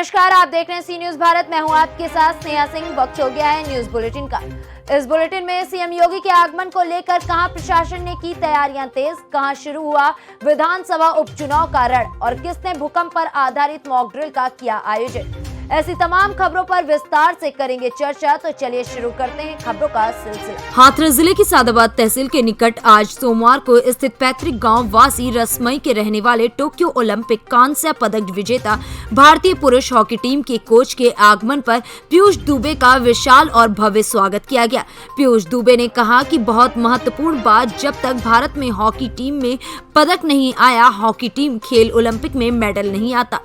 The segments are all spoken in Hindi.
नमस्कार, आप देख रहे हैं सी न्यूज भारत। मैं हूं आपके साथ स्नेहा सिंह। वक्त हो गया है न्यूज बुलेटिन का। इस बुलेटिन में सीएम योगी के आगमन को लेकर कहां प्रशासन ने की तैयारियां तेज, कहां शुरू हुआ विधानसभा उपचुनाव का रण और किसने भूकंप पर आधारित मॉक ड्रिल का किया आयोजन। ऐसी तमाम खबरों पर विस्तार से करेंगे चर्चा। तो चलिए शुरू करते हैं खबरों का सिलसिला। हाथरस जिले की सादाबाद तहसील के निकट आज सोमवार को स्थित पैतृक गांव वासी रसमई के रहने वाले टोक्यो ओलंपिक कांस्य पदक विजेता भारतीय पुरुष हॉकी टीम के कोच के आगमन पर पीयूष दुबे का विशाल और भव्य स्वागत किया गया। पीयूष दुबे ने कहा कि बहुत महत्वपूर्ण बात, जब तक भारत में हॉकी टीम में पदक नहीं आया, हॉकी टीम खेल ओलंपिक में मेडल नहीं आता,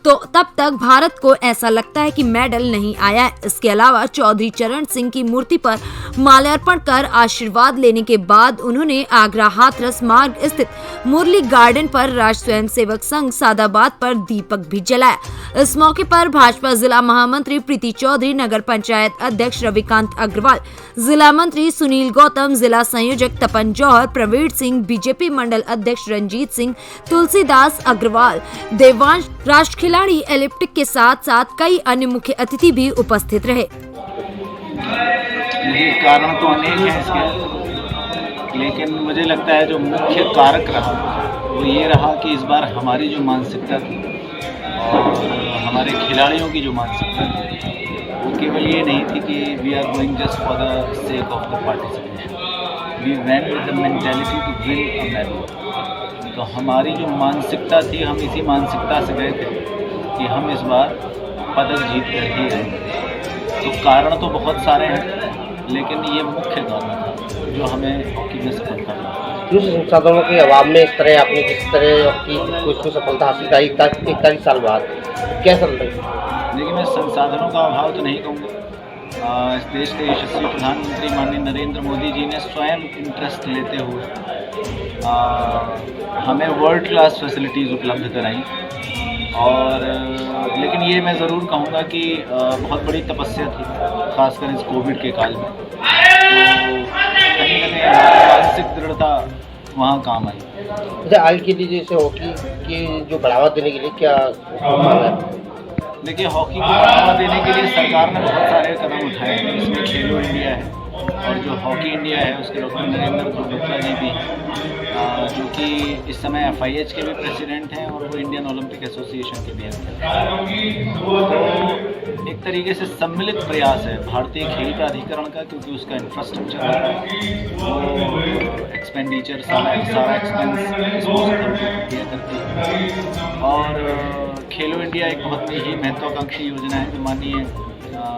तो तब तक भारत को ऐसा लगता है कि मेडल नहीं आया है। इसके अलावा चौधरी चरण सिंह की मूर्ति पर माल्यार्पण कर आशीर्वाद लेने के बाद उन्होंने आगरा हाथरस मार्ग स्थित मुरली गार्डन पर राष्ट्र स्वयं सेवक संघ सादाबाद पर दीपक भी जलाया। इस मौके पर भाजपा जिला महामंत्री प्रीति चौधरी, नगर पंचायत अध्यक्ष रविकांत अग्रवाल, जिला मंत्री सुनील गौतम, जिला संयोजक तपन जौहर, प्रवीण सिंह, बीजेपी मंडल अध्यक्ष रंजीत सिंह, तुलसीदास अग्रवाल, देवांश, राष्ट्र खिलाड़ी एलिप्टिक के साथ साथ कई अन्य मुख्य अतिथि भी उपस्थित रहे। ये कारण तो अनेक हैं इसके, लेकिन मुझे लगता है जो मुख्य कारक रहा वो ये रहा कि इस बार हमारी जो मानसिकता थी और हमारे खिलाड़ियों की जो मानसिकता थी वो केवल ये नहीं थी कि we are going just for the sake of the participation, we went with the mentality to win a medal. तो हमारी जो मानसिकता थी, हम इसी मानसिकता से गए थे कि हम इस बार पदक जीत कर ही रहेंगे। तो कारण तो बहुत सारे हैं, लेकिन ये मुख्य कारण था जो हमें हॉकी में सफलता मिली। जिस संसाधनों के अभाव में इस तरह आपने जिस तरह की कुछ सफलता हासिल करी 41 साल बाद, कैसा लगता है? देखिए, मैं संसाधनों का अभाव तो नहीं कहूँगा। इस देश के यशस्वी प्रधानमंत्री माननीय नरेंद्र मोदी जी ने स्वयं इंटरेस्ट लेते हुए हमें वर्ल्ड क्लास फैसिलिटीज़ उपलब्ध कराई। और लेकिन ये मैं ज़रूर कहूँगा कि बहुत बड़ी तपस्या थी, खासकर इस कोविड के काल में। तो कहीं ना कहीं मानसिक दृढ़ता वहाँ काम आई। अच्छा, आज के लिए जैसे हॉकी की जो बढ़ावा देने के लिए क्या मांग है? देखिए, हॉकी को बढ़ावा देने के लिए सरकार ने बहुत सारे कदम उठाए हैं। इसमें खेलो इंडिया है और जो हॉकी इंडिया है उसके डॉक्टर नरेंद्र गुप्ता जी भी हैं, जो कि इस समय FIH के भी प्रेसिडेंट हैं और वो इंडियन ओलंपिक एसोसिएशन के भी हैं। तो एक तरीके से सम्मिलित प्रयास है भारतीय खेल प्राधिकरण का, क्योंकि उसका इंफ्रास्ट्रक्चर वो एक्सपेंडिचर सारा एक्सपेंस किया करती है। और खेलो इंडिया एक बहुत ही महत्वाकांक्षी योजना है जो माननीय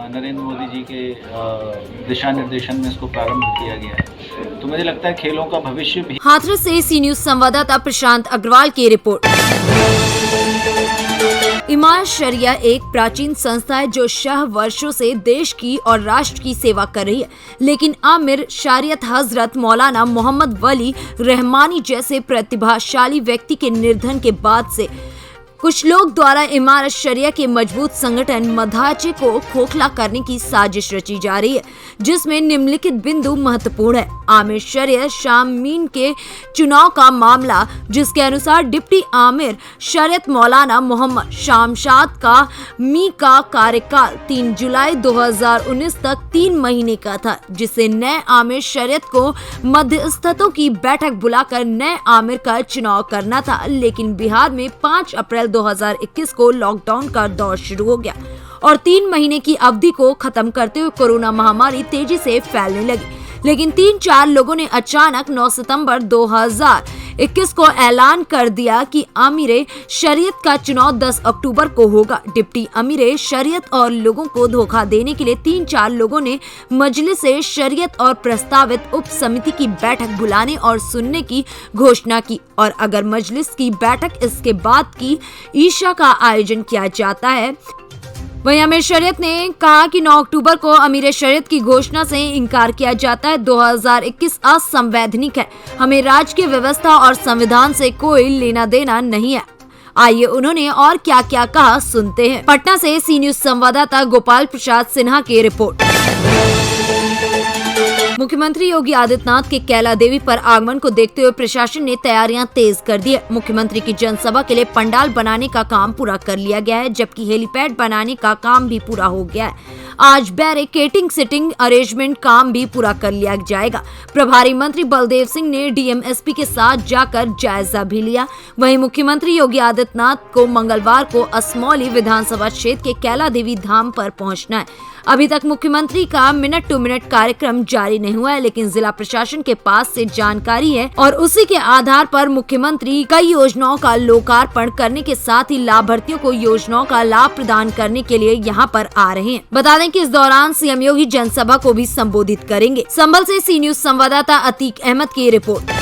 नरेंद्र मोदी जी के दिशा निर्देशन में इसको प्रारंभ किया गया है। तो मुझे लगता है खेलों का भविष्य भी। हाथरस से सी न्यूज संवाददाता प्रशांत अग्रवाल की रिपोर्ट। इमारत शरिया एक प्राचीन संस्था है जो शह वर्षों से देश की और राष्ट्र की सेवा कर रही है, लेकिन आमिर शरीयत हजरत मौलाना मोहम्मद वली रहमानी जैसे प्रतिभाशाली व्यक्ति के निधन के बाद से कुछ लोग द्वारा इमारत शरिया के मजबूत संगठन मधाचे को खोखला करने की साजिश रची जा रही है, जिसमें निम्नलिखित बिंदु महत्वपूर्ण है। आमिर शरिया शामीन के चुनाव का मामला, जिसके अनुसार डिप्टी आमिर शरियत मौलाना मोहम्मद शामशाद का मी का कार्यकाल 3 जुलाई 2019 तक 3 महीने का था, जिससे नए आमिर शरियत को मध्यस्थतों की बैठक बुलाकर नए आमिर का चुनाव करना था। लेकिन बिहार में 5 अप्रैल 2021 को लॉकडाउन का दौर शुरू हो गया और 3 महीने की अवधि को खत्म करते हुए कोरोना महामारी तेजी से फैलने लगी। लेकिन 3-4 लोगों ने अचानक 9 सितंबर 2021 को ऐलान कर दिया कि अमीरे शरीयत का चुनाव 10 अक्टूबर को होगा। डिप्टी अमीरे शरीयत और लोगों को धोखा देने के लिए 3-4 लोगों ने मजलिस से शरीयत और प्रस्तावित उप समिति की बैठक बुलाने और सुनने की घोषणा की, और अगर मजलिस की बैठक इसके बाद की ईशा का आयोजन किया जाता है। वहीं अमीर शरीयत ने कहा कि 9 अक्टूबर को अमीर शरीयत की घोषणा से इनकार किया जाता है। 2021 असंवैधानिक है, हमें राज्य की व्यवस्था और संविधान से कोई लेना देना नहीं है। आइए उन्होंने और क्या क्या कहा सुनते हैं। पटना से सी न्यूज संवाददाता गोपाल प्रसाद सिन्हा की रिपोर्ट। मुख्यमंत्री योगी आदित्यनाथ के कैला देवी पर आगमन को देखते हुए प्रशासन ने तैयारियां तेज कर दी है। मुख्यमंत्री की जनसभा के लिए पंडाल बनाने का काम पूरा कर लिया गया है, जबकि हेलीपैड बनाने का काम भी पूरा हो गया है। आज बैरिकेडिंग सिटिंग अरेंजमेंट काम भी पूरा कर लिया जाएगा। प्रभारी मंत्री बलदेव सिंह ने डीएम एसपी के साथ जाकर जायजा भी लिया। वहीं मुख्यमंत्री योगी आदित्यनाथ को मंगलवार को असमौली विधानसभा क्षेत्र के कैला देवी धाम पर पहुंचना है। अभी तक मुख्यमंत्री का मिनट टू मिनट कार्यक्रम जारी नहीं हुआ है, लेकिन जिला प्रशासन के पास से जानकारी है और उसी के आधार पर मुख्यमंत्री कई योजनाओं का लोकार्पण करने के साथ ही लाभार्थियों को योजनाओं का लाभ प्रदान करने के लिए यहां पर आ रहे हैं। बता दें कि इस दौरान सीएम योगी जनसभा को भी संबोधित करेंगे। संभल से सी न्यूज संवाददाता अतीक अहमद की रिपोर्ट।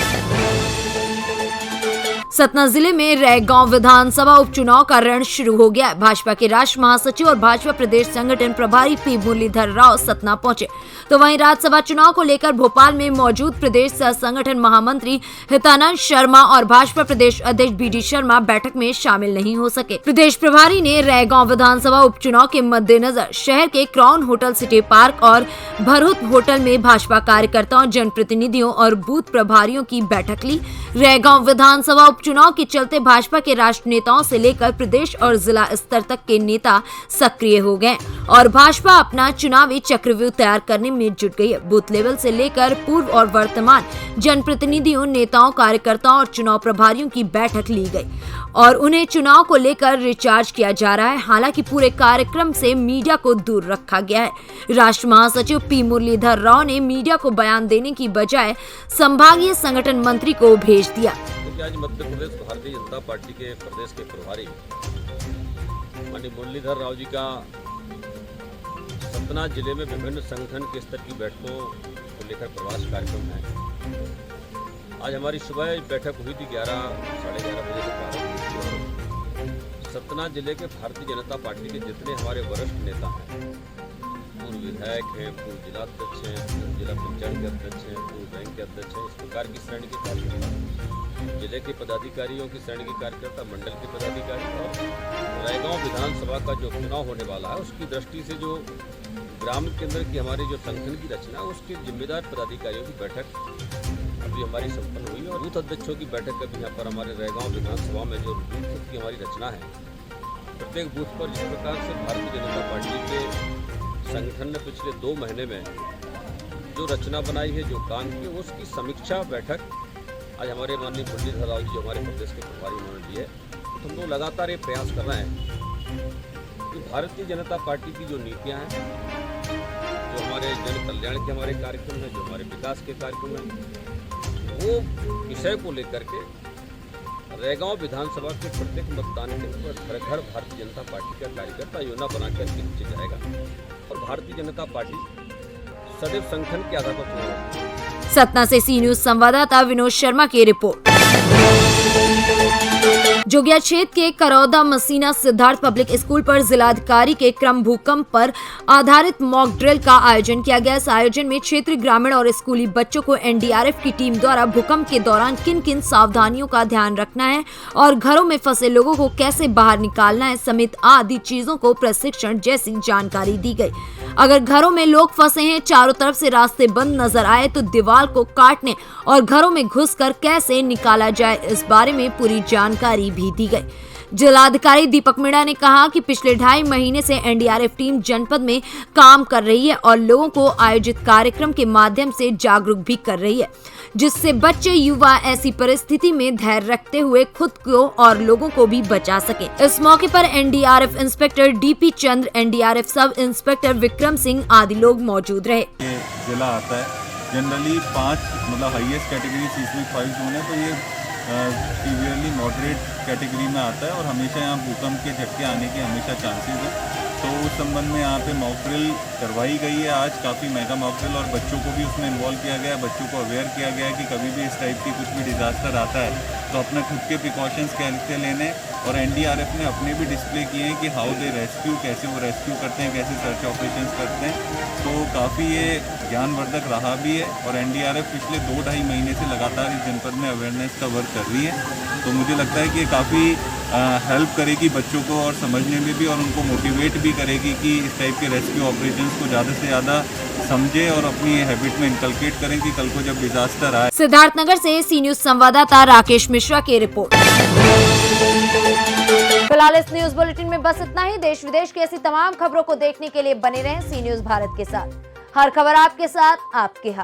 सतना जिले में रैगांव विधानसभा उपचुनाव का रण शुरू हो गया है। भाजपा के राष्ट्रीय महासचिव और भाजपा प्रदेश संगठन प्रभारी पी मुरलीधर राव सतना पहुंचे, तो वहीं राज्यसभा चुनाव को लेकर भोपाल में मौजूद प्रदेश सह संगठन महामंत्री हितानंद शर्मा और भाजपा प्रदेश अध्यक्ष बीडी शर्मा बैठक में शामिल नहीं हो सके। प्रदेश प्रभारी ने रैगांव विधानसभा उपचुनाव के मद्देनजर शहर के क्राउन होटल सिटी पार्क और भरहुत होटल में भाजपा कार्यकर्ताओं, जनप्रतिनिधियों और बूथ प्रभारियों की बैठक ली। रैगांव विधानसभा चुनाव के चलते भाजपा के राष्ट्रीय नेताओं से लेकर प्रदेश और जिला स्तर तक के नेता सक्रिय हो गए और भाजपा अपना चुनावी चक्रव्यूह तैयार करने में जुट गई है। बूथ लेवल से लेकर पूर्व और वर्तमान जनप्रतिनिधियों, नेताओं, कार्यकर्ताओं और चुनाव प्रभारियों की बैठक ली गई और उन्हें चुनाव को लेकर रिचार्ज किया जा रहा है। हालांकि पूरे कार्यक्रम से मीडिया को दूर रखा गया है। राष्ट्रीय महासचिव पी मुरलीधर राव ने मीडिया को बयान देने की बजाय संभागीय संगठन मंत्री को भेज दिया। आज मध्य प्रदेश भारतीय जनता पार्टी के प्रदेश के प्रभारी माननीय मुरलीधर राव जी का सतना जिले में विभिन्न संगठन के स्तर की बैठकों को लेकर प्रवास कार्यक्रम है। आज हमारी सुबह बैठक हुई थी 11 साढ़े 11 बजे से प्रारंभ हुई। सतना जिले के भारतीय जनता पार्टी के जितने हमारे वरिष्ठ नेता हैं, पूर्व विधायक हैं, पूर्व जिलाध्यक्ष हैं, पूर्व जिला पंचायत के अध्यक्ष हैं, पूर्व बैंक के अध्यक्ष हैं, इस प्रकार की श्रेणी के कार्यकर्ता, जिले के पदाधिकारियों की श्रेणी के कार्यकर्ता, मंडल के पदाधिकारी और रैगांव विधानसभा का जो चुनाव होने वाला है उसकी दृष्टि से जो ग्राम केंद्र की हमारी जो संगठन की रचना है उसके जिम्मेदार पदाधिकारियों की बैठक अभी हमारी संपन्न हुई और बूथ अध्यक्षों की बैठक अभी यहाँ पर हमारे रैगांव विधानसभा में जो बूथ की हमारी रचना है, प्रत्येक बूथ पर जिस प्रकार से भारतीय जनता पार्टी के संगठन ने पिछले 2 महीने में जो रचना बनाई है, जो काम किए, उसकी समीक्षा बैठक आज हमारे माननीय मुरलीधर राव जी जो हमारे प्रदेश के प्रभारी उन्होंने दिए। तो हम लोग लगातार ये प्रयास कर रहे हैं कि भारतीय जनता पार्टी की जो नीतियां हैं, जो हमारे जन कल्याण के हमारे कार्यक्रम हैं, जो हमारे विकास के कार्यक्रम हैं, वो विषय को लेकर के रैगांव विधानसभा के प्रत्येक मतदान केंद्र पर घर घर भारतीय जनता पार्टी का कार्यकर्ता योजना बनाकर के नीचे जाएगा और भारतीय जनता पार्टी सदैव संगठन के आधार पर चुनाव। सतना से सी न्यूज संवाददाता विनोद शर्मा की रिपोर्ट। जोगिया क्षेत्र के करौदा मसीना सिद्धार्थ पब्लिक स्कूल पर जिलाधिकारी के क्रम भूकंप पर आधारित मॉक ड्रिल का आयोजन किया गया। इस आयोजन में क्षेत्रीय ग्रामीण और स्कूली बच्चों को एनडीआरएफ की टीम द्वारा भूकंप के दौरान किन किन सावधानियों का ध्यान रखना है और घरों में फंसे लोगों को कैसे बाहर निकालना है समेत आदि चीजों को प्रशिक्षण जैसी जानकारी दी गई। अगर घरों में लोग फंसे हैं, चारों तरफ से रास्ते बंद नजर आए तो दीवार को काटने और घरों में घुसकर कैसे निकाला जाए, इस बारे में पूरी जानकारी भी दी गई। जिलाधिकारी दीपक मीणा ने कहा कि पिछले 2.5 महीने से एनडीआरएफ टीम जनपद में काम कर रही है और लोगों को आयोजित कार्यक्रम के माध्यम से जागरूक भी कर रही है, जिससे बच्चे युवा ऐसी परिस्थिति में धैर्य रखते हुए खुद को और लोगों को भी बचा सके। इस मौके पर NDRF inspector DP Chandra, NDRF sub inspector Vikram Singh आदि लोग मौजूद रहे। जिला आता है जनरली 5 मतलब हाईएस्ट कैटेगरी सीस्मिक 5 जोन है, तो ये सीवियरली मॉडरेट कैटेगरी में आता है और हमेशा यहाँ भूकंप के झटके आने के हमेशा चांसेस हैं। तो उस संबंध में यहाँ पे मॉक ड्रिल करवाई गई है आज, काफ़ी मेगा मॉक ड्रिल, और बच्चों को भी उसमें इन्वॉल्व किया गया है। बच्चों को अवेयर किया गया है कि कभी भी इस टाइप की कुछ भी डिज़ास्टर आता है तो अपने खुद के प्रिकॉशंस कैसे लेने, और एनडीआरएफ ने अपने भी डिस्प्ले किए हैं कि हाउ दे रेस्क्यू, कैसे वो रेस्क्यू करते हैं, कैसे सर्च ऑपरेशंस करते हैं। तो काफ़ी ये ज्ञानवर्धक रहा भी है और एनडीआरएफ पिछले 2-2.5 महीने से लगातार इस जनपद में अवेयरनेस का वर्क कर रही है। तो मुझे लगता है कि ये काफ़ी हेल्प करेगी बच्चों को और समझने में भी, और उनको मोटिवेट भी करेगी कि इस टाइप के रेस्क्यू ऑपरेशंस को ज़्यादा से ज़्यादा समझे और अपनी हैबिट में इनकलकेट करें कि कल को जब डिजास्टर आए। सिद्धार्थनगर से सी न्यूज संवाददाता राकेश मिश्रा की रिपोर्ट। फिलहाल इस न्यूज बुलेटिन में बस इतना ही। देश विदेश की ऐसी तमाम खबरों को देखने के लिए बने रहें सी न्यूज भारत के साथ। हर खबर आपके साथ, आपके हाथ।